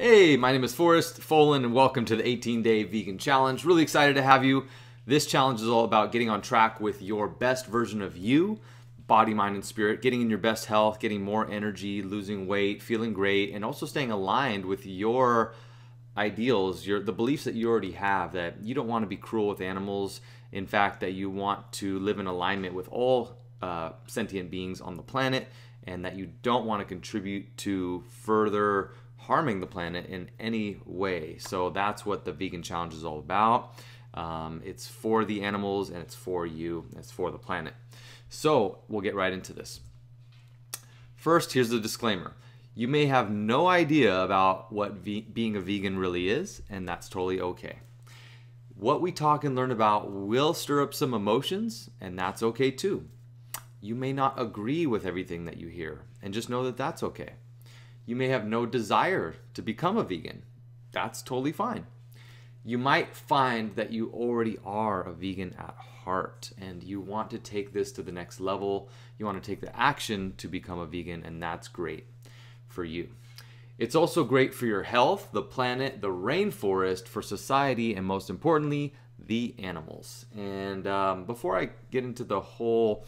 Hey, my name is Forrest Folan and welcome to the 18-Day Vegan Challenge. Really excited to have you. This challenge is all about getting on track with your best version of you, body, mind, and spirit, getting in your best health, getting more energy, losing weight, feeling great, and also staying aligned with your ideals, the beliefs that you already have, that you don't want to be cruel with animals. In fact, that you want to live in alignment with all sentient beings on the planet, and that you don't want to contribute to further harming the planet in any way. So that's what the Vegan Challenge is all about. It's for the animals and it's for you. It's for the planet. So we'll get right into this. First, here's the disclaimer. You may have no idea about what being a vegan really is, and that's totally okay. What we talk and learn about will stir up some emotions, and that's okay too. You may not agree with everything that you hear, and just know that that's okay. You may have no desire to become a vegan. That's totally fine. You might find that you already are a vegan at heart and you want to take this to the next level. You want to take the action to become a vegan, and that's great for you. It's also great for your health, the planet, the rainforest, for society, and most importantly, the animals. And before I get into the whole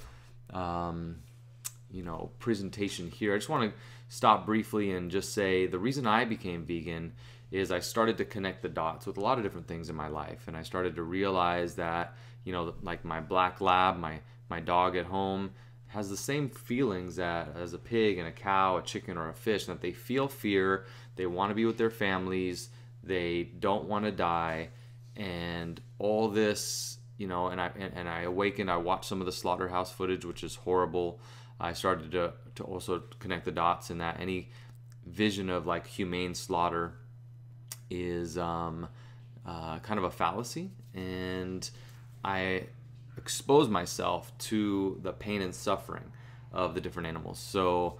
presentation here, I just want to stop briefly and just say the reason I became vegan is I started to connect the dots with a lot of different things in my life, and I started to realize that, like my black lab, my dog at home, has the same feelings as a pig and a cow, a chicken, or a fish, that they feel fear, they want to be with their families, they don't want to die, and all this, and I awakened. I watched some of the slaughterhouse footage, which is horrible. I started to also connect the dots in that any vision of like humane slaughter is kind of a fallacy, and I exposed myself to the pain and suffering of the different animals. So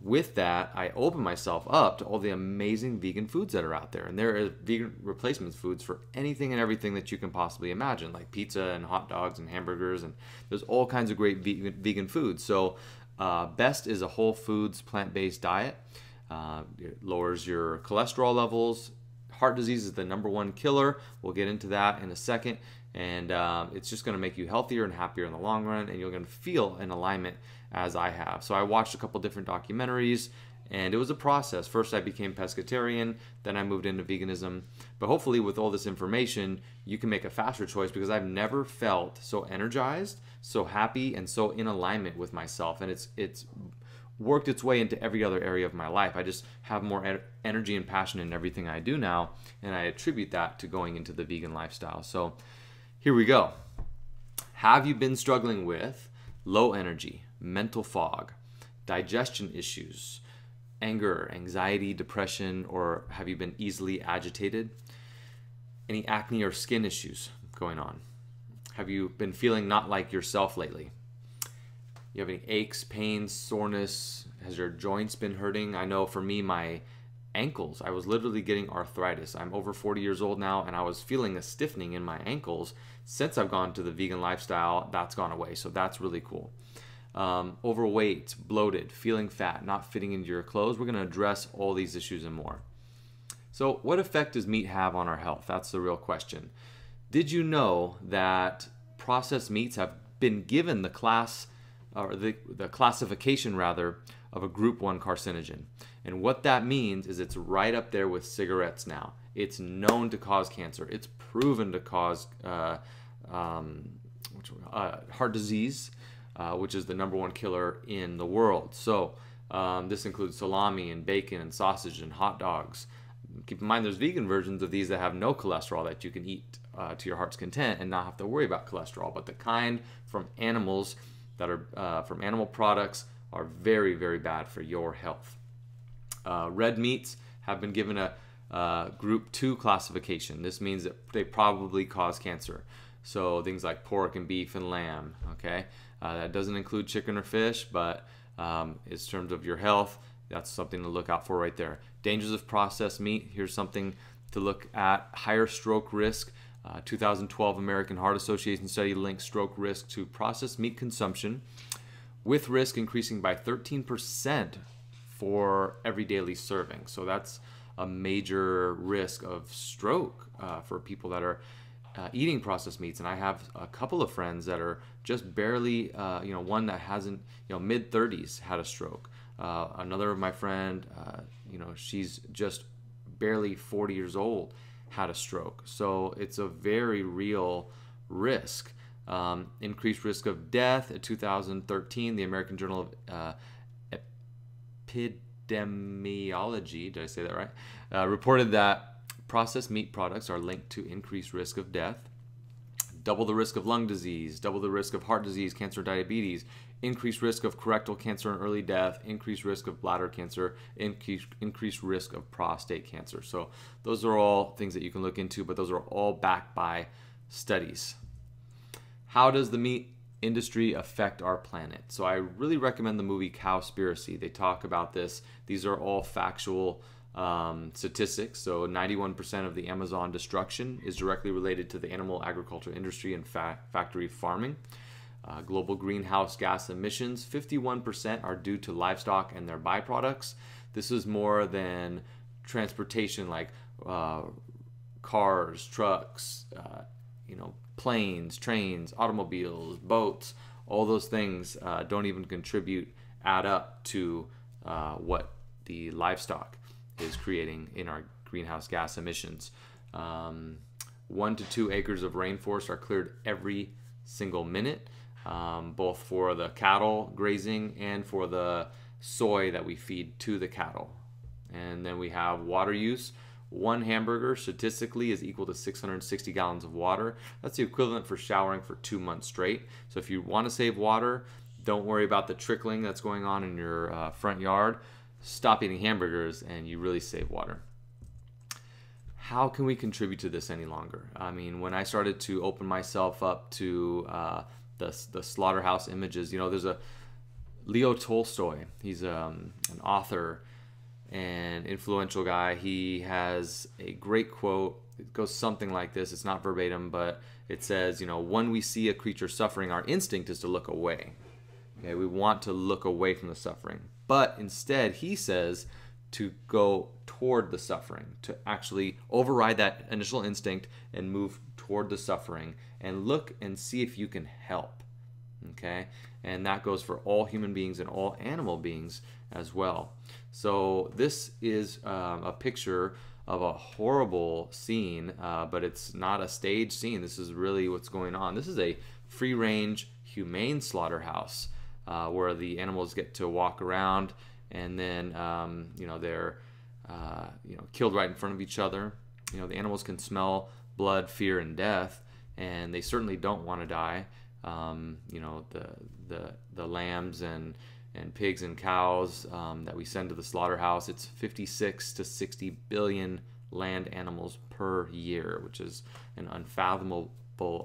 with that, I opened myself up to all the amazing vegan foods that are out there, and there are vegan replacement foods for anything and everything that you can possibly imagine, like pizza and hot dogs and hamburgers, and there's all kinds of great vegan foods. So best is a whole foods plant-based diet. It lowers your cholesterol levels. Heart disease is the #1 killer. We'll get into that in a second. And it's just going to make you healthier and happier in the long run, and you're going to feel in alignment as I have. So I watched a couple different documentaries, and it was a process. First I became pescatarian, then I moved into veganism. But hopefully with all this information, you can make a faster choice, because I've never felt so energized, so happy, and so in alignment with myself. And it's worked its way into every other area of my life. I just have more energy and passion in everything I do now, and I attribute that to going into the vegan lifestyle. So here we go. Have you been struggling with low energy, mental fog, digestion issues, anger, anxiety, depression, or have you been easily agitated? Any acne or skin issues going on? Have you been feeling not like yourself lately? You have any aches, pains, soreness? Has your joints been hurting? I know for me, my ankles, I was literally getting arthritis. I'm over 40 years old now, and I was feeling a stiffening in my ankles. Since I've gone to the vegan lifestyle, that's gone away, so that's really cool. Overweight, bloated, feeling fat, not fitting into your clothes. We're going to address all these issues and more. So what effect does meat have on our health? That's the real question. Did you know that processed meats have been given the classification rather of a group 1 carcinogen? And what that means is it's right up there with cigarettes now. It's known to cause cancer. It's proven to cause heart disease, which is the #1 killer in the world. So this includes salami and bacon and sausage and hot dogs. Keep in mind there's vegan versions of these that have no cholesterol that you can eat to your heart's content and not have to worry about cholesterol. But the kind from animals that are from animal products are very, very bad for your health. Red meats have been given a group 2 classification. This means that they probably cause cancer. So things like pork and beef and lamb, okay? That doesn't include chicken or fish, but in terms of your health, that's something to look out for right there. Dangers of processed meat, here's something to look at. Higher stroke risk. 2012 American Heart Association study links stroke risk to processed meat consumption, with risk increasing by 13% for every daily serving. So that's a major risk of stroke for people that are eating processed meats. And I have a couple of friends that are just barely, one that hasn't, mid 30s had a stroke. Another of my friend, she's just barely 40 years old, had a stroke. So it's a very real risk. Increased risk of death. In 2013, the American Journal of Epidemiology, did I say that right? Reported that processed meat products are linked to increased risk of death, double the risk of lung disease, double the risk of heart disease, cancer, diabetes, increased risk of colorectal cancer and early death, increased risk of bladder cancer, increased risk of prostate cancer. So those are all things that you can look into, but those are all backed by studies. How does the meat industry affect our planet? So I really recommend the movie Cowspiracy. They talk about this. These are all factual statistics. So 91% of the Amazon destruction is directly related to the animal agriculture industry and factory farming. Global greenhouse gas emissions, 51% are due to livestock and their byproducts. This is more than transportation like cars, trucks, planes, trains, automobiles, boats. All those things don't even add up to what the livestock is creating in our greenhouse gas emissions. 1 to 2 acres of rainforest are cleared every single minute, both for the cattle grazing and for the soy that we feed to the cattle. And then we have water use. 1 hamburger statistically is equal to 660 gallons of water. That's the equivalent for showering for 2 months straight. So if you want to save water, don't worry about the trickling that's going on in your front yard. Stop eating hamburgers and you really save water. How can we contribute to this any longer? I mean, when I started to open myself up to the slaughterhouse images, there's a Leo Tolstoy. He's an author and influential guy. He has a great quote. It goes something like this. It's not verbatim, but it says, when we see a creature suffering, our instinct is to look away. Okay, we want to look away from the suffering. But instead, he says to go toward the suffering, to actually override that initial instinct and move toward the suffering and look and see if you can help. Okay, and that goes for all human beings and all animal beings as well. So this is a picture of a horrible scene, but it's not a staged scene. This is really what's going on. This is a free-range, humane slaughterhouse where the animals get to walk around, and then they're killed right in front of each other. The animals can smell blood, fear, and death, and they certainly don't want to die. The lambs and pigs and cows that we send to the slaughterhouse, it's 56 to 60 billion land animals per year, which is an unfathomable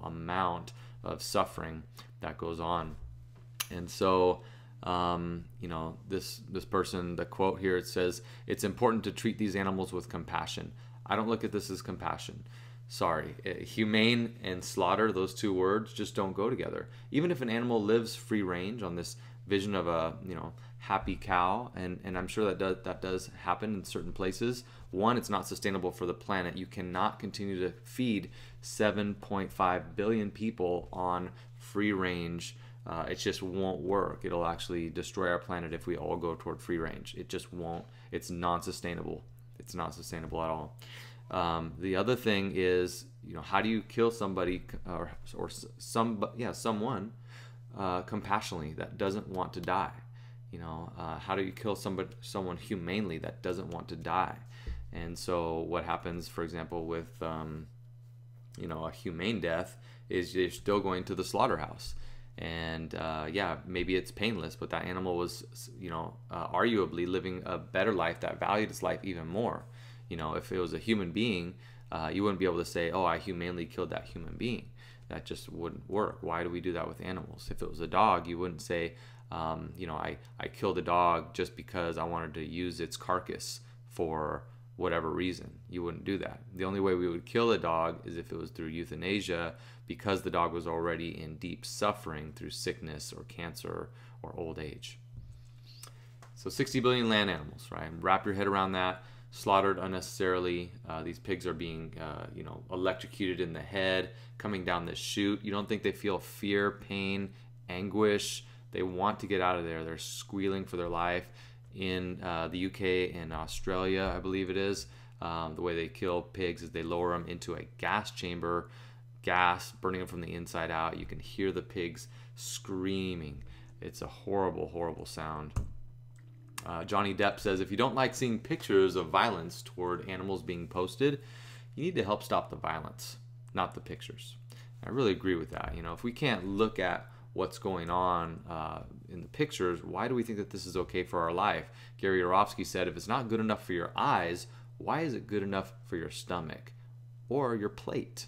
amount of suffering that goes on. And so, this person, the quote here, it says, "It's important to treat these animals with compassion." I don't look at this as compassion. Sorry. Humane and slaughter, those two words just don't go together. Even if an animal lives free range on this vision of a happy cow, and I'm sure that does happen in certain places. One, it's not sustainable for the planet. You cannot continue to feed 7.5 billion people on free range. It just won't work. It'll actually destroy our planet if we all go toward free range. It just won't. It's non-sustainable. It's not sustainable at all. The other thing is, how do you kill somebody someone compassionately that doesn't want to die? How do you kill someone humanely that doesn't want to die? And so what happens, for example, with a humane death is you're still going to the slaughterhouse. And maybe it's painless, but that animal was, arguably living a better life that valued its life even more. If it was a human being, you wouldn't be able to say, "Oh, I humanely killed that human being." That just wouldn't work. Why do we do that with animals? If it was a dog, you wouldn't say, I killed a dog just because I wanted to use its carcass for whatever reason. You wouldn't do that. The only way we would kill a dog is if it was through euthanasia, because the dog was already in deep suffering through sickness or cancer or old age. So 60 billion land animals, right? Wrap your head around that. slaughtered unnecessarily. These pigs are being, electrocuted in the head, coming down this chute. You don't think they feel fear, pain, anguish? They want to get out of there. They're squealing for their life. In the UK and Australia, I believe it is, the way they kill pigs is they lower them into a gas chamber, gas burning them from the inside out. You can hear the pigs screaming. It's a horrible, horrible sound. Johnny Depp says, if you don't like seeing pictures of violence toward animals being posted, you need to help stop the violence, not the pictures. I really agree with that. If we can't look at what's going on in the pictures, why do we think that this is okay for our life? Gary Yourofsky said, if it's not good enough for your eyes, why is it good enough for your stomach or your plate?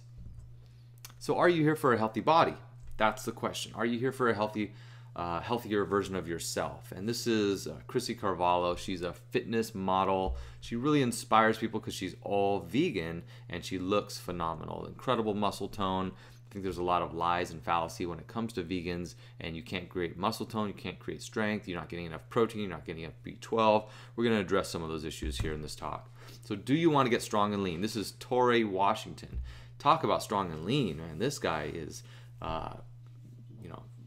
So are you here for a healthy body? That's the question. Are you here for a healthier version of yourself? And this is Chrissy Carvalho. She's a fitness model. She really inspires people because she's all vegan and she looks phenomenal. Incredible muscle tone. I think there's a lot of lies and fallacy when it comes to vegans, and you can't create muscle tone, you can't create strength, you're not getting enough protein, you're not getting enough B12. We're going to address some of those issues here in this talk. So do you want to get strong and lean? This is Torrey Washington. Talk about strong and lean, man. This guy is,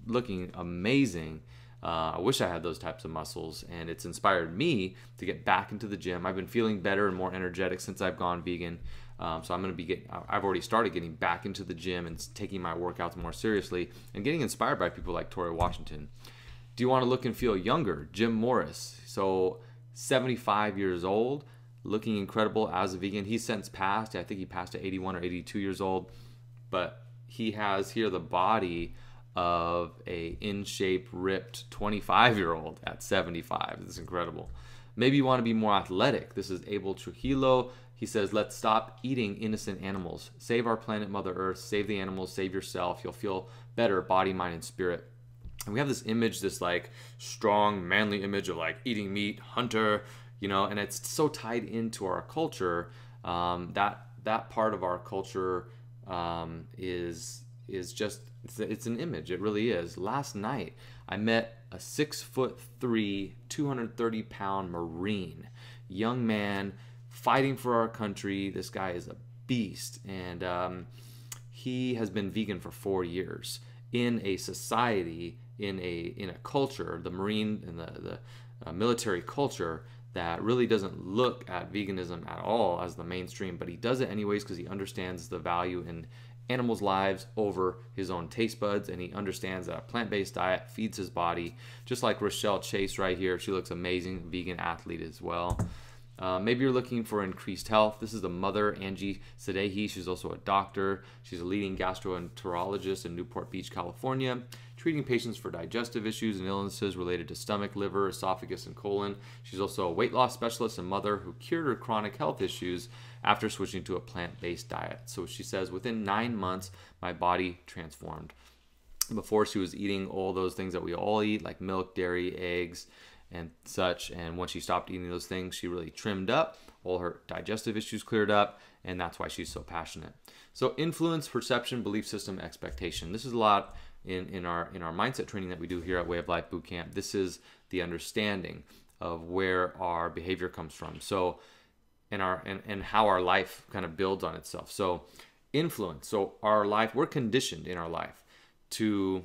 looking amazing. I wish I had those types of muscles, and it's inspired me to get back into the gym. I've been feeling better and more energetic since I've gone vegan. So I've already started getting back into the gym and taking my workouts more seriously and getting inspired by people like Torrey Washington. Do you want to look and feel younger? Jim Morris. So 75 years old, looking incredible as a vegan. He's since passed. I think he passed at 81 or 82 years old, but he has here the body of a in-shape, ripped 25-year-old at 75. It's incredible. Maybe you want to be more athletic. This is Abel Trujillo. He says, let's stop eating innocent animals. Save our planet, Mother Earth. Save the animals. Save yourself. You'll feel better, body, mind, and spirit. And we have this image, this like strong, manly image of like eating meat, hunter, and it's so tied into our culture. That part of our culture is just, it's an image. It really is. Last night, I met a 6'3", 230-pound Marine, young man fighting for our country. This guy is a beast, and he has been vegan for 4 years in a society, in a culture, the Marine and the military culture, that really doesn't look at veganism at all as the mainstream, but he does it anyways because he understands the value in animals' lives over his own taste buds, and he understands that a plant-based diet feeds his body. Just like Rochelle Chase right here, she looks amazing, vegan athlete as well. Maybe you're looking for increased health. This is the mother, Angie Sadehi. She's also a doctor. She's a leading gastroenterologist in Newport Beach, California, treating patients for digestive issues and illnesses related to stomach, liver, esophagus, and colon. She's also a weight loss specialist and mother who cured her chronic health issues after switching to a plant-based diet. So she says, within 9 months, my body transformed. Before, she was eating all those things that we all eat, like milk, dairy, eggs, and such. And once she stopped eating those things, she really trimmed up. All her digestive issues cleared up, and that's why she's so passionate. So influence, perception, belief system, expectation. This is a lot in our mindset training that we do here at Way of Life Bootcamp. This is the understanding of where our behavior comes from. So and how our life kind of builds on itself. So influence. So our life, we're conditioned in our life to,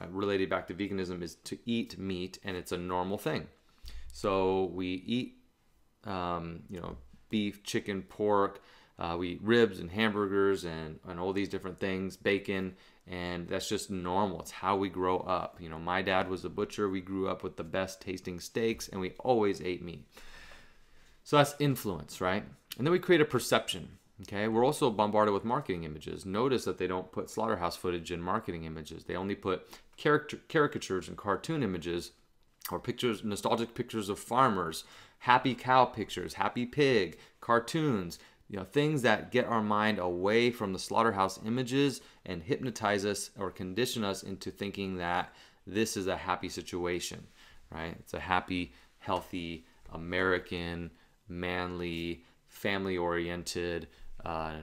related back to veganism, is to eat meat, and it's a normal thing. So we eat, beef, chicken, pork, we eat ribs and hamburgers and all these different things, bacon, and that's just normal. It's how we grow up. My dad was a butcher. We grew up with the best tasting steaks, and we always ate meat. So that's influence, right? And then we create a perception. Okay, we're also bombarded with marketing images. Notice that they don't put slaughterhouse footage in marketing images. They only put caricatures and cartoon images, or pictures, nostalgic pictures of farmers, happy cow pictures, happy pig, cartoons, things that get our mind away from the slaughterhouse images and hypnotize us or condition us into thinking that this is a happy situation, right? It's a happy, healthy, American, manly, family-oriented,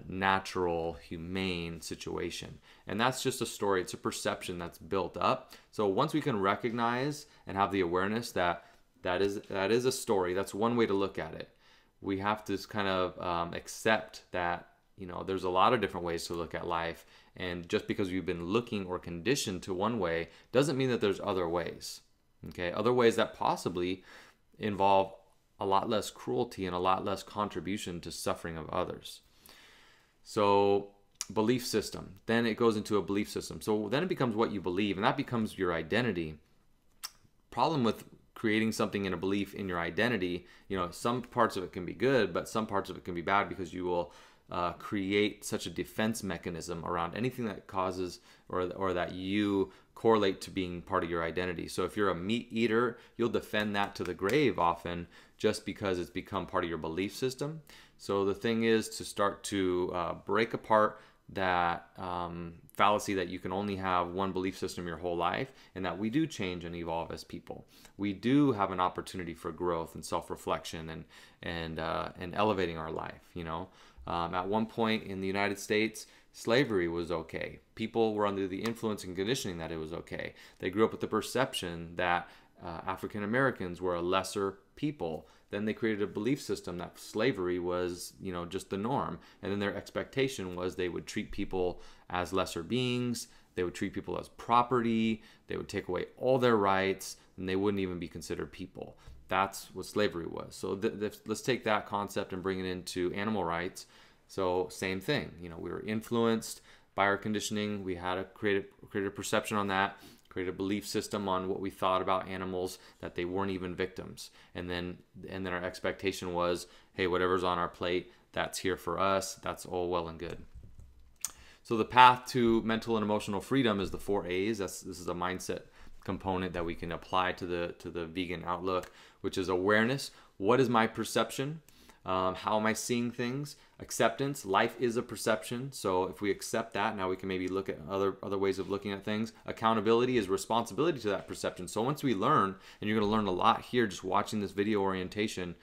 natural, humane situation. And that's just a story. It's a perception that's built up. So once we can recognize and have the awareness that that is a story, that's one way to look at it. we have to kind of accept that, you know, there's a lot of different ways to look at life. And just because we've been looking or conditioned to one way doesn't mean that there's other ways. Okay, other ways that possibly involve a lot less cruelty and a lot less contribution to suffering of others. So belief system, then it goes into a belief system. So then it becomes what you believe, and that becomes your identity. Problem with creating something in a belief in your identity, you know, some parts of it can be good, but some parts of it can be bad, because you will create such a defense mechanism around anything that causes or that you correlate to being part of your identity. So if you're a meat eater, you'll defend that to the grave often, just because it's become part of your belief system. So the thing is to start to break apart that fallacy that you can only have one belief system your whole life, and that we do change and evolve as people. We do have an opportunity for growth and self-reflection and elevating our life. You know, at one point in the United States, slavery was okay. People were under the influence and conditioning that it was okay. They grew up with the perception that African Americans were a lesser people. Then they created a belief system that slavery was, you know, just the norm. And then their expectation was they would treat people as lesser beings. They would treat people as property. They would take away all their rights, and they wouldn't even be considered people. That's what slavery was. So let's take that concept and bring it into animal rights. So same thing. You know, we were influenced by our conditioning. We had created a perception on that. Create a belief system on what we thought about animals, that they weren't even victims. And then our expectation was, hey, whatever's on our plate, that's here for us. That's all well and good. So the path to mental and emotional freedom is the 4 A's. This is a mindset component that we can apply to the vegan outlook, which is awareness. What is my perception? How am I seeing things? Acceptance. Life is a perception. So if we accept that, now we can maybe look at other ways of looking at things. Accountability is responsibility to that perception. So once we learn, and you're going to learn a lot here just watching this video orientation,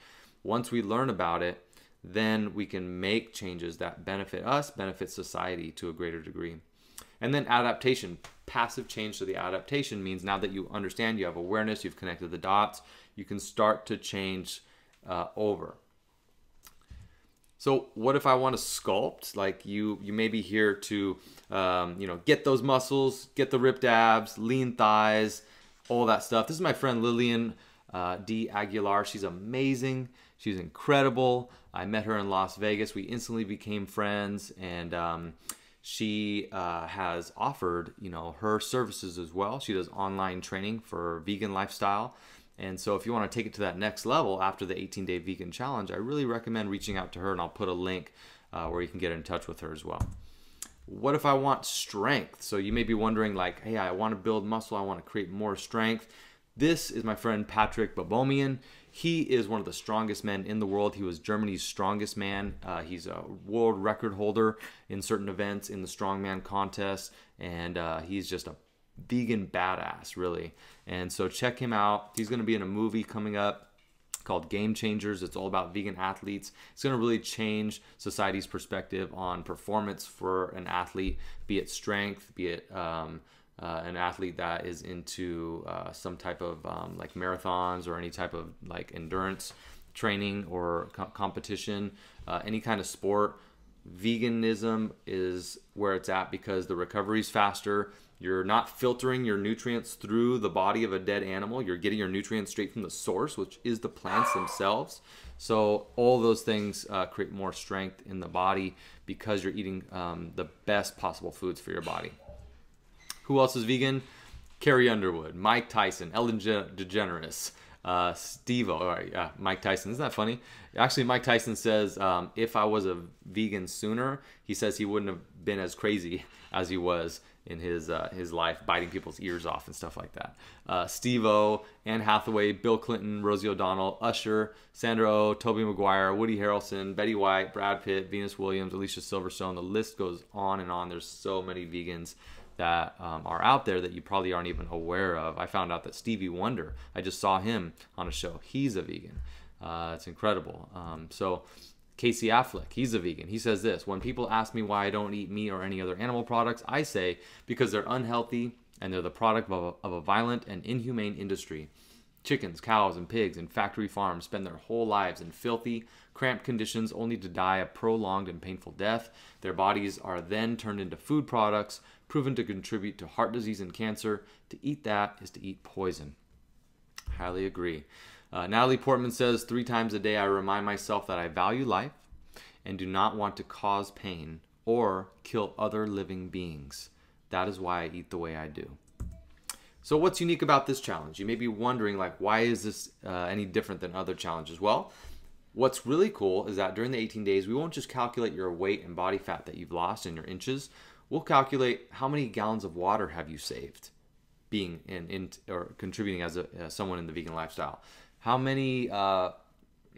once we learn about it, then we can make changes that benefit us, benefit society to a greater degree. And then adaptation. Passive change to the adaptation means now that you understand, you have awareness, you've connected the dots, you can start to change over. So what if I want to sculpt? Like you may be here to, get those muscles, get the ripped abs, lean thighs, all that stuff. This is my friend Lillian D. Aguilar. She's amazing. She's incredible. I met her in Las Vegas. We instantly became friends, and she has offered, her services as well. She does online training for vegan lifestyle. And so if you want to take it to that next level after the 18-day vegan challenge, I really recommend reaching out to her, and I'll put a link where you can get in touch with her as well. What if I want strength? So you may be wondering like, hey, I want to build muscle. I want to create more strength. This is my friend Patrick Babomian. He is one of the strongest men in the world. He was Germany's strongest man. He's a world record holder in certain events in the strongman contest. And he's just a vegan badass, really. And so check him out. He's going to be in a movie coming up called Game Changers. It's all about vegan athletes. It's going to really change society's perspective on performance for an athlete, be it strength, be it an athlete that is into some type of like marathons or any type of like endurance training or competition, any kind of sport. Veganism is where it's at because the recovery is faster. You're not filtering your nutrients through the body of a dead animal. You're getting your nutrients straight from the source, which is the plants themselves. So all those things create more strength in the body because you're eating the best possible foods for your body. Who else is vegan? Carrie Underwood, Mike Tyson, Ellen DeGeneres, Steve-O, Mike Tyson. Isn't that funny? Actually, Mike Tyson says if I was a vegan sooner, he says he wouldn't have been as crazy as he was in his life, biting people's ears off and stuff like that. Steve-O, Anne Hathaway, Bill Clinton, Rosie O'Donnell, Usher, Sandra Oh, Tobey Maguire, Woody Harrelson, Betty White, Brad Pitt, Venus Williams, Alicia Silverstone. The list goes on and on. There's so many vegans that are out there that you probably aren't even aware of. I found out that Stevie Wonder, I just saw him on a show. He's a vegan. It's incredible. So Casey Affleck, he's a vegan. He says this: when people ask me why I don't eat meat or any other animal products, I say because they're unhealthy and they're the product of a violent and inhumane industry. Chickens, cows, and pigs in factory farms spend their whole lives in filthy, cramped conditions only to die a prolonged and painful death. Their bodies are then turned into food products, proven to contribute to heart disease and cancer. To eat that is to eat poison. Highly agree. Natalie Portman says, 3 times a day I remind myself that I value life and do not want to cause pain or kill other living beings. That is why I eat the way I do. So what's unique about this challenge? You may be wondering, like, why is this any different than other challenges? Well, what's really cool is that during the 18 days, we won't just calculate your weight and body fat that you've lost in your inches. We'll calculate how many gallons of water have you saved being in or contributing as someone in the vegan lifestyle. How many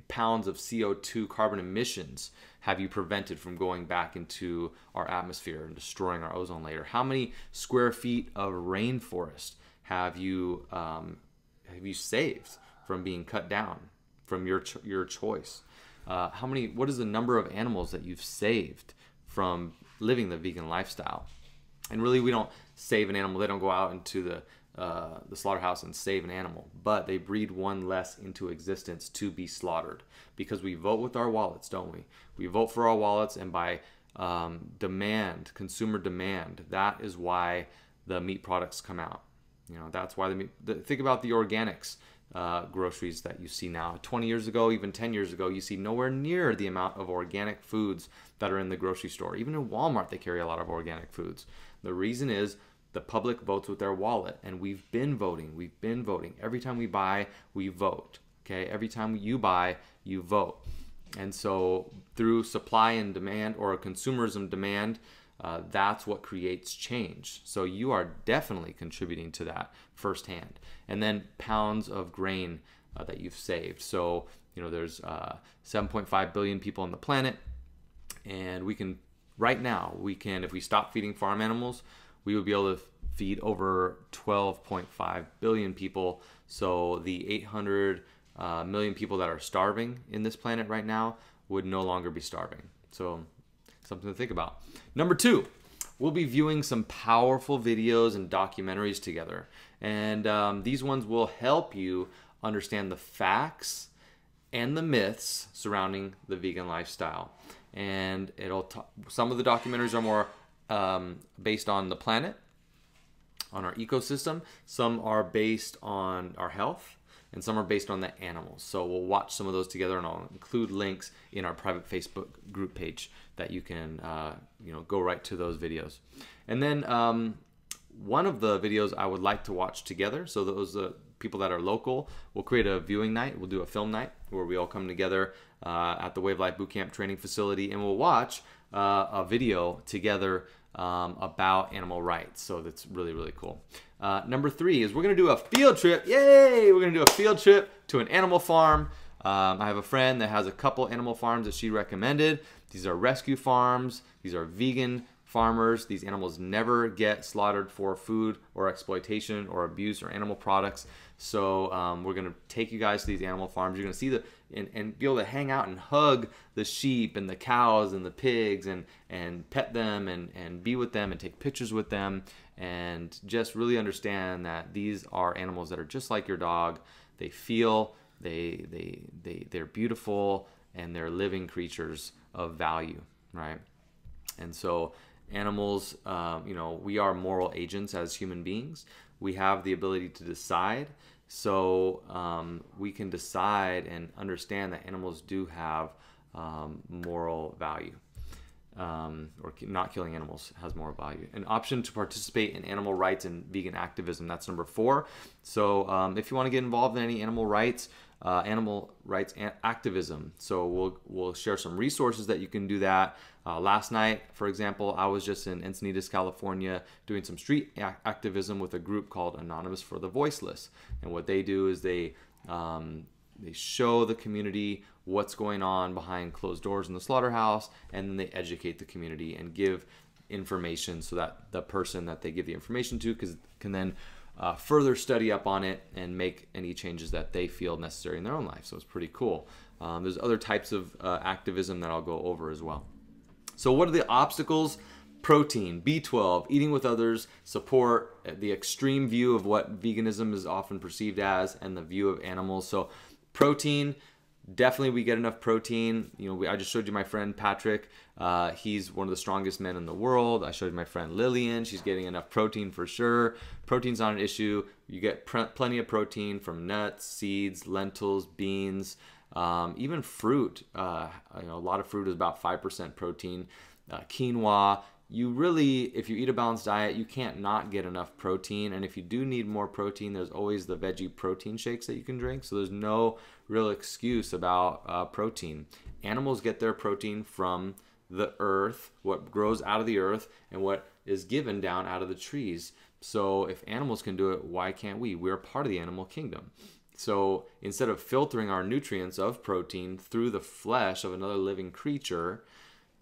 pounds of CO2 carbon emissions have you prevented from going back into our atmosphere and destroying our ozone layer? How many square feet of rainforest have you saved from being cut down from your choice? What is the number of animals that you've saved from living the vegan lifestyle? And really, we don't save an animal. They don't go out into the slaughterhouse and save an animal, but they breed one less into existence to be slaughtered, because we vote with our wallets, don't we? We vote for our wallets, and by demand, consumer demand, that is why the meat products come out. You know, that's why think about the organics groceries that you see now. 20 years ago, even 10 years ago, you see nowhere near the amount of organic foods that are in the grocery store. Even in Walmart, they carry a lot of organic foods. The reason is the public votes with their wallet, and we've been voting. Every time we buy, we vote. Okay, every time you buy, you vote. And so through supply and demand, or a consumerism demand, that's what creates change. So you are definitely contributing to that firsthand. And then pounds of grain that you've saved. So, you know, there's 7.5 billion people on the planet, and right now, if we stop feeding farm animals, we would be able to feed over 12.5 billion people. So the 800 million people that are starving in this planet right now would no longer be starving. So something to think about. Number 2, we'll be viewing some powerful videos and documentaries together. And these ones will help you understand the facts and the myths surrounding the vegan lifestyle. And some of the documentaries are more based on the planet, on our ecosystem. Some are based on our health, and some are based on the animals. So we'll watch some of those together, and I'll include links in our private Facebook group page that you can go right to those videos. And then one of the videos I would like to watch together, so those people that are local, we'll create a viewing night. We'll do a film night where we all come together at the Way of Life Bootcamp training facility, and we'll watch a video together about animal rights. So that's really, really cool. Number 3 is we're going to do a field trip. Yay! We're going to do a field trip to an animal farm. I have a friend that has a couple animal farms that she recommended. These are rescue farms. These are vegan farmers. These animals never get slaughtered for food or exploitation or abuse or animal products. So we're going to take you guys to these animal farms. You're going to see and be able to hang out and hug the sheep and the cows and the pigs and pet them and be with them and take pictures with them, and just really understand that these are animals that are just like your dog. They feel, they're beautiful, and they're living creatures of value, right? And so animals, we are moral agents as human beings. We have the ability to decide. So we can decide and understand that animals do have moral value. Or not killing animals has moral value. An option to participate in animal rights and vegan activism. That's number 4. So if you want to get involved in any animal rights activism, so we'll share some resources that you can do that. Last night, for example, I was just in Encinitas, California, doing some street activism with a group called Anonymous for the Voiceless. And what they do is they show the community what's going on behind closed doors in the slaughterhouse, and then they educate the community and give information so that the person that they give the information to can then further study up on it and make any changes that they feel necessary in their own life. So it's pretty cool. There's other types of activism that I'll go over as well. So what are the obstacles? Protein, B12, eating with others, support, the extreme view of what veganism is often perceived as, and the view of animals. So protein, Definitely we get enough protein. You know, I just showed you my friend Patrick. He's one of the strongest men in the world. I showed you my friend Lillian. She's getting enough protein for sure. Protein's not an issue. You get plenty of protein from nuts, seeds, lentils, beans, even fruit. You know, a lot of fruit is about 5% protein. Quinoa. You really, if you eat a balanced diet, you can't not get enough protein. And if you do need more protein, there's always the veggie protein shakes that you can drink. So there's no real excuse about protein. Animals get their protein from the earth, what grows out of the earth, and what is given down out of the trees. So if animals can do it, why can't we? We're part of the animal kingdom. So instead of filtering our nutrients of protein through the flesh of another living creature,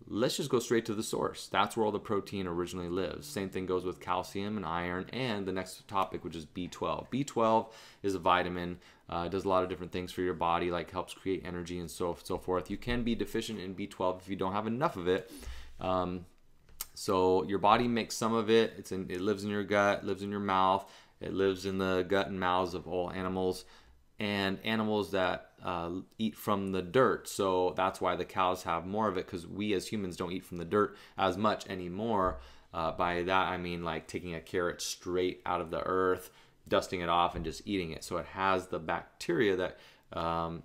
let's just go straight to the source. That's where all the protein originally lives. Same thing goes with calcium and iron, and the next topic, which is B12. B12 is a vitamin. It does a lot of different things for your body, like helps create energy and so forth. You can be deficient in B12 if you don't have enough of it. So your body makes some of it. It lives in your gut, lives in your mouth. It lives in the gut and mouths of all animals, and animals that eat from the dirt. So that's why the cows have more of it, because we as humans don't eat from the dirt as much anymore. By that I mean like taking a carrot straight out of the earth, dusting it off, and just eating it. So it has the bacteria that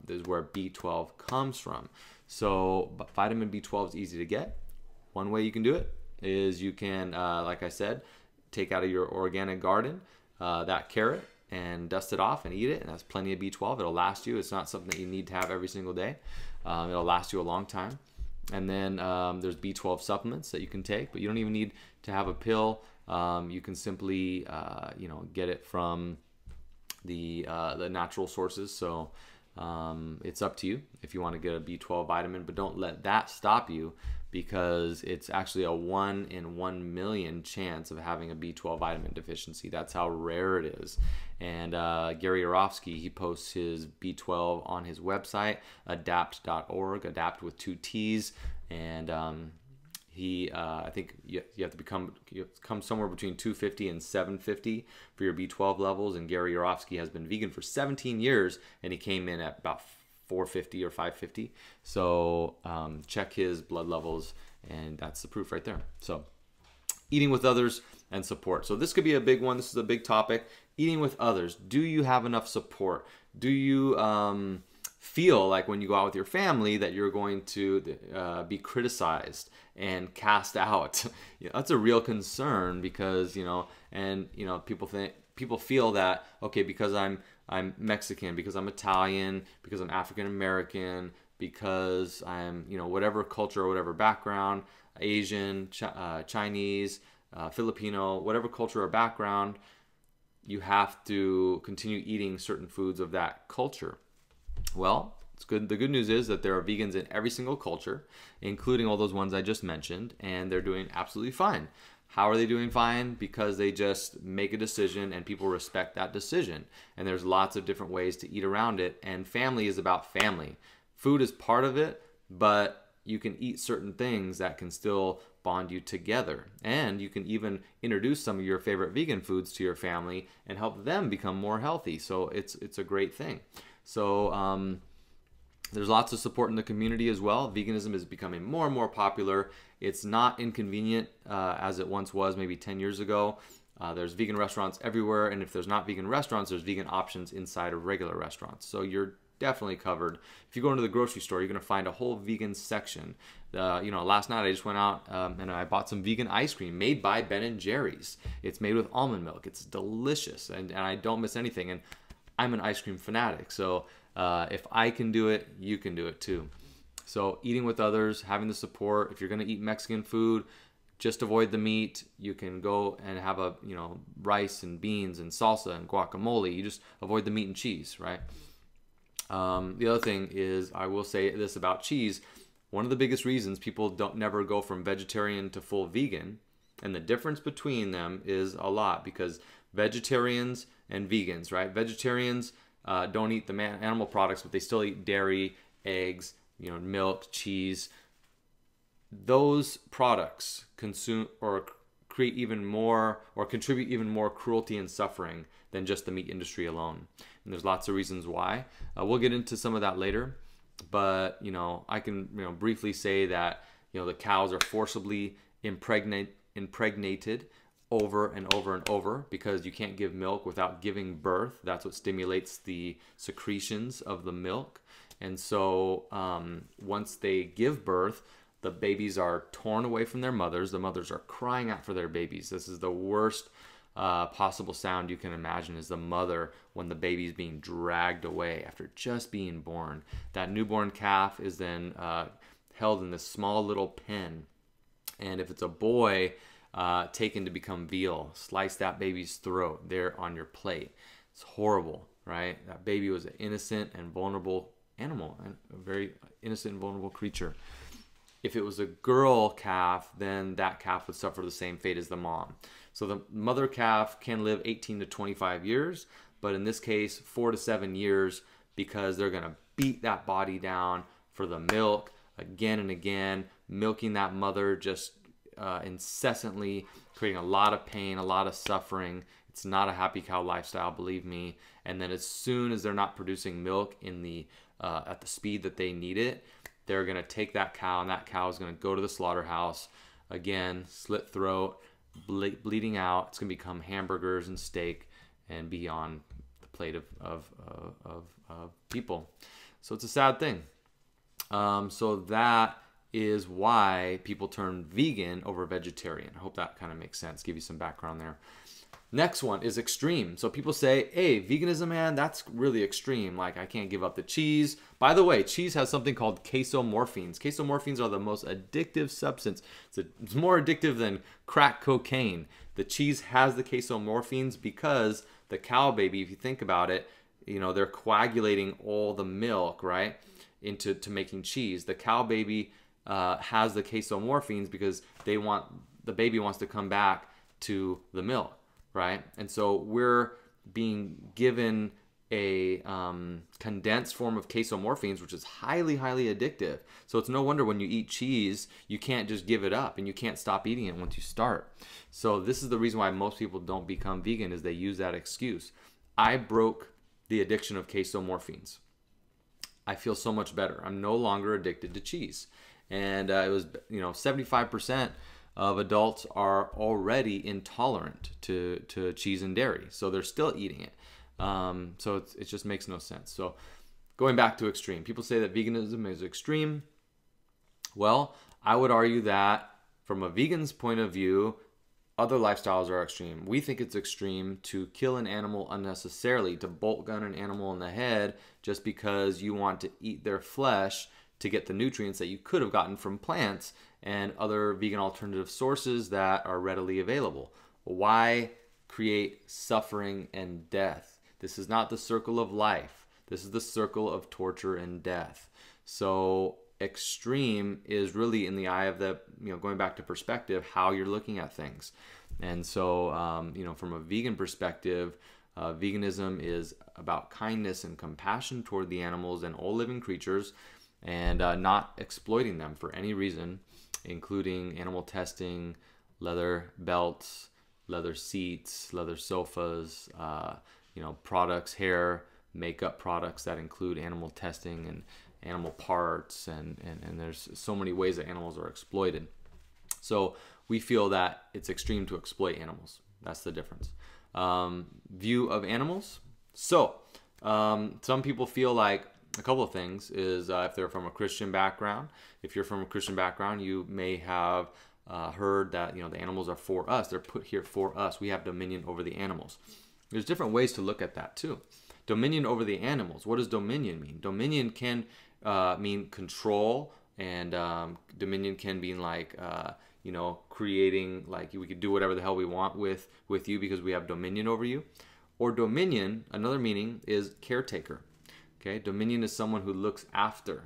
is where B12 comes from. So vitamin B12 is easy to get. One way you can do it is you can, like I said, take out of your organic garden that carrot and dust it off and eat it, and that's plenty of B12. It'll last you. It's not something that you need to have every single day. It'll last you a long time. And then there's B12 supplements that you can take, but you don't even need to have a pill. You can simply, you know, get it from the natural sources. So it's up to you if you want to get a B12 vitamin, but don't let that stop you, because it's actually a 1 in 1 million chance of having a B12 vitamin deficiency. That's how rare it is. And Gary Yourofsky, he posts his B12 on his website, adapt.org, adapt with 2 T's. And I think you have to come somewhere between 250 and 750 for your B12 levels. And Gary Yourofsky has been vegan for 17 years, and he came in at about 450 or 550. So check his blood levels, and that's the proof right there. So eating with others and support. So this could be a big one. This is a big topic. Eating with others. Do you have enough support? Do you feel like when you go out with your family that you're going to be criticized and cast out? You know, that's a real concern, because people feel that, okay, because I'm Mexican, because I'm Italian, because I'm African American, because I'm, whatever culture or whatever background, Asian, Chinese, Filipino, whatever culture or background, you have to continue eating certain foods of that culture. Well, it's good. The good news is that there are vegans in every single culture, including all those ones I just mentioned, and they're doing absolutely fine. How are they doing fine? Because they just make a decision and people respect that decision. And there's lots of different ways to eat around it. And family is about family. Food is part of it, but you can eat certain things that can still bond you together. And you can even introduce some of your favorite vegan foods to your family and help them become more healthy. So it's a great thing. So there's lots of support in the community as well. Veganism is becoming more and more popular. It's not inconvenient as it once was maybe 10 years ago. There's vegan restaurants everywhere, and if there's not vegan restaurants, there's vegan options inside of regular restaurants. So you're definitely covered. If you go into the grocery store, you're going to find a whole vegan section. Last night I just went out and I bought some vegan ice cream made by Ben & Jerry's. It's made with almond milk. It's delicious, and I don't miss anything. And I'm an ice cream fanatic, so if I can do it, you can do it too. So eating with others, having the support. If you're going to eat Mexican food, just avoid the meat. You can go and have rice and beans and salsa and guacamole. You just avoid the meat and cheese, right? The other thing is, I will say this about cheese. One of the biggest reasons people never go from vegetarian to full vegan, and the difference between them is a lot, because vegetarians and vegans, right? Vegetarians don't eat the animal products, but they still eat dairy, eggs, milk, cheese. Those products consume or create even more or contribute even more cruelty and suffering than just the meat industry alone. And there's lots of reasons why. We'll get into some of that later. but I can briefly say that the cows are forcibly impregnated over and over and over, because you can't give milk without giving birth. That's what stimulates the secretions of the milk. And so once they give birth, the babies are torn away from their mothers. The mothers are crying out for their babies. This is the worst possible sound you can imagine, is the mother when the baby is being dragged away after just being born. That newborn calf is then held in this small little pen. And if it's a boy, taken to become veal, slice that baby's throat there on your plate. It's horrible, right? That baby was an innocent and vulnerable animal, and a very innocent and vulnerable creature. If it was a girl calf, then that calf would suffer the same fate as the mom. So the mother calf can live 18 to 25 years, but in this case, 4 to 7 years, because they're going to beat that body down for the milk again and again, milking that mother just incessantly, creating a lot of pain, a lot of suffering. It's not a happy cow lifestyle, believe me. And then as soon as they're not producing milk in the at the speed that they need it, they're going to take that cow, and that cow is going to go to the slaughterhouse again, slit throat, bleeding out. It's going to become hamburgers and steak and be on the plate of people. So it's a sad thing. So that is why people turn vegan over vegetarian. I hope that kind of makes sense. Give you some background there. Next one is extreme. So people say, hey, veganism, man, that's really extreme. Like, I can't give up the cheese. By the way, cheese has something called casomorphins. Casomorphins are the most addictive substance. It's more addictive than crack cocaine. The cheese has the casomorphins because the cow baby, if you think about it, they're coagulating all the milk, right, into making cheese. The cow baby has the casomorphins because the baby wants to come back to the milk, right? And so we're being given a condensed form of casomorphins, which is highly, highly addictive. So it's no wonder when you eat cheese, you can't just give it up, and you can't stop eating it once you start. So this is the reason why most people don't become vegan, is they use that excuse. I broke the addiction of casomorphins. I feel so much better. I'm no longer addicted to cheese. And it was, 75% of adults are already intolerant to cheese and dairy. So they're still eating it. So it just makes no sense. So going back to extreme, people say that veganism is extreme. Well, I would argue that from a vegan's point of view, other lifestyles are extreme. We think it's extreme to kill an animal unnecessarily, to bolt gun an animal in the head just because you want to eat their flesh to get the nutrients that you could have gotten from plants and other vegan alternative sources that are readily available. Why create suffering and death? This is not the circle of life. This is the circle of torture and death. So extreme is really in the eye of the, going back to perspective, how you're looking at things. And so, from a vegan perspective, veganism is about kindness and compassion toward the animals and all living creatures, and not exploiting them for any reason, including animal testing, leather belts, leather seats, leather sofas, products, hair, makeup products that include animal testing and animal parts, and there's so many ways that animals are exploited. So we feel that it's extreme to exploit animals. That's the difference. View of animals. So some people feel like a couple of things is if they're from a Christian background. If you're from a Christian background, you may have heard that the animals are for us. They're put here for us. We have dominion over the animals. There's different ways to look at that too. Dominion over the animals. What does dominion mean? Dominion can mean control, and dominion can mean like creating, like we could do whatever the hell we want with you because we have dominion over you. Or dominion, another meaning is caretaker. Okay, dominion is someone who looks after.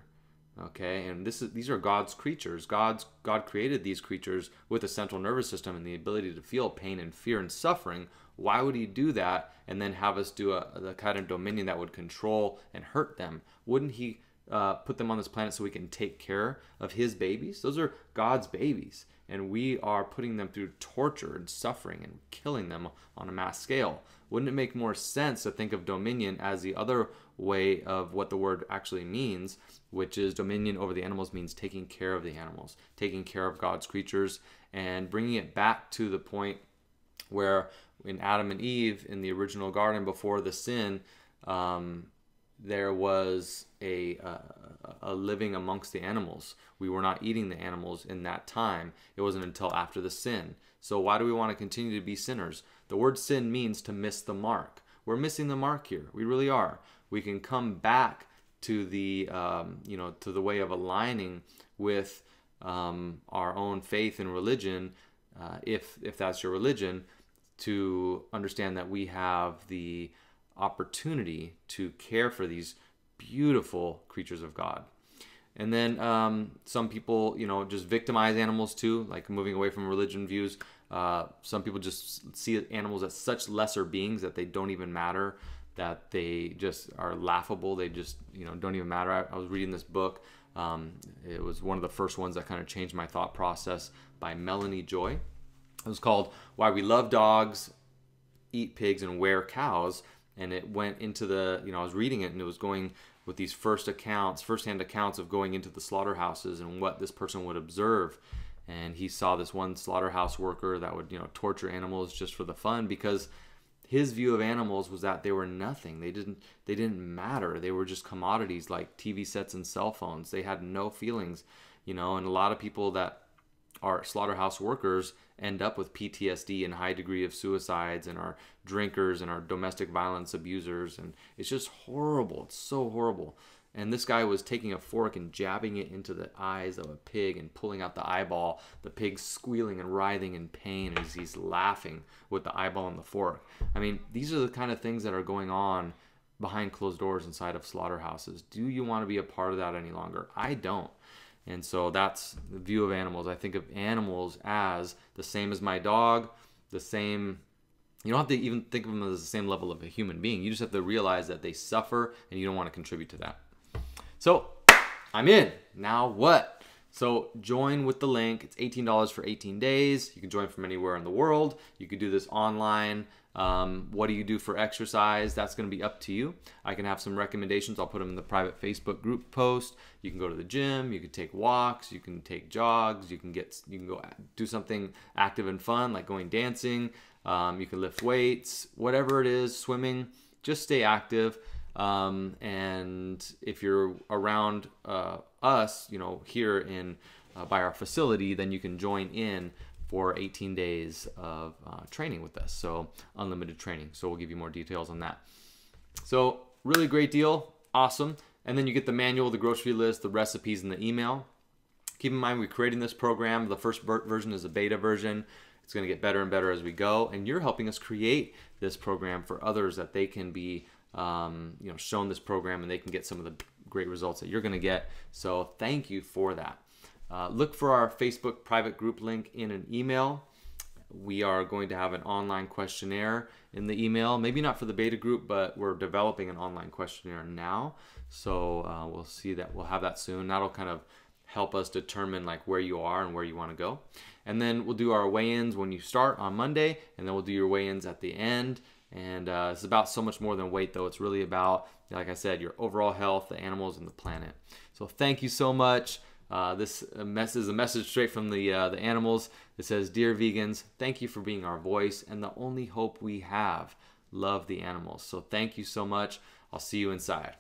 Okay, and these are God's creatures. God created these creatures with a central nervous system and the ability to feel pain and fear and suffering. Why would he do that and then have us do the kind of dominion that would control and hurt them? Wouldn't he put them on this planet so we can take care of his babies. Those are God's babies. And we are putting them through torture and suffering and killing them on a mass scale. Wouldn't it make more sense to think of dominion as the other way of what the word actually means, which is dominion over the animals means taking care of the animals, taking care of God's creatures, and bringing it back to the point where in Adam and Eve in the original garden before the sin, there was a living amongst the animals. We were not eating the animals in that time. It wasn't until after the sin. So why do we want to continue to be sinners? The word sin means to miss the mark. We're missing the mark here. We really are. We can come back to the to the way of aligning with our own faith and religion, if that's your religion, to understand that we have the opportunity to care for these beautiful creatures of God. And then some people, just victimize animals too, like moving away from religion views. Some people just see animals as such lesser beings that they don't even matter, that they just are laughable. They just, don't even matter. I was reading this book. It was one of the first ones that kind of changed my thought process, by Melanie Joy. It was called Why We Love Dogs, Eat Pigs, and Wear Cows. And it went into the, I was reading it, and it was going with these first-hand accounts of going into the slaughterhouses and what this person would observe. And he saw this one slaughterhouse worker that would, torture animals just for the fun, because his view of animals was that they were nothing. They didn't matter. They were just commodities like TV sets and cell phones. They had no feelings, and a lot of people that are slaughterhouse workers end up with PTSD and high degree of suicides, and are drinkers and are domestic violence abusers, and it's just horrible. It's so horrible. And this guy was taking a fork and jabbing it into the eyes of a pig and pulling out the eyeball, the pig squealing and writhing in pain as he's laughing with the eyeball and the fork. I mean, these are the kind of things that are going on behind closed doors inside of slaughterhouses. Do you want to be a part of that any longer? I don't. And so that's the view of animals. I think of animals as the same as my dog, the same. You don't have to even think of them as the same level of a human being. You just have to realize that they suffer, and you don't want to contribute to that. So I'm in. Now what? So join with the link. It's $18 for 18 days. You can join from anywhere in the world. You can do this online. What do you do for exercise? That's going to be up to you. I can have some recommendations. I'll put them in the private Facebook group post. You can go to the gym. You can take walks. You can take jogs. You can go do something active and fun, like going dancing. You can lift weights, whatever it is, swimming. Just stay active. And if you're around us, here in by our facility, then you can join in for 18 days of training with us. So unlimited training. So we'll give you more details on that. So really great deal. Awesome. And then you get the manual, the grocery list, the recipes, and the email. Keep in mind, we're creating this program. The first version is a beta version. It's going to get better and better as we go. And you're helping us create this program for others, that they can be shown this program and they can get some of the great results that you're going to get. So thank you for that. Look for our Facebook private group link in an email. We are going to have an online questionnaire in the email. Maybe not for the beta group, but we're developing an online questionnaire now. So we'll see that. We'll have that soon. That'll kind of help us determine like where you are and where you want to go. And then we'll do our weigh-ins when you start on Monday, and then we'll do your weigh-ins at the end. And it's about so much more than weight, though. It's really about, like I said, your overall health, the animals, and the planet. So thank you so much. This is a message straight from the animals. It says, "Dear vegans, thank you for being our voice and the only hope we have. Love the animals." So thank you so much. I'll see you inside.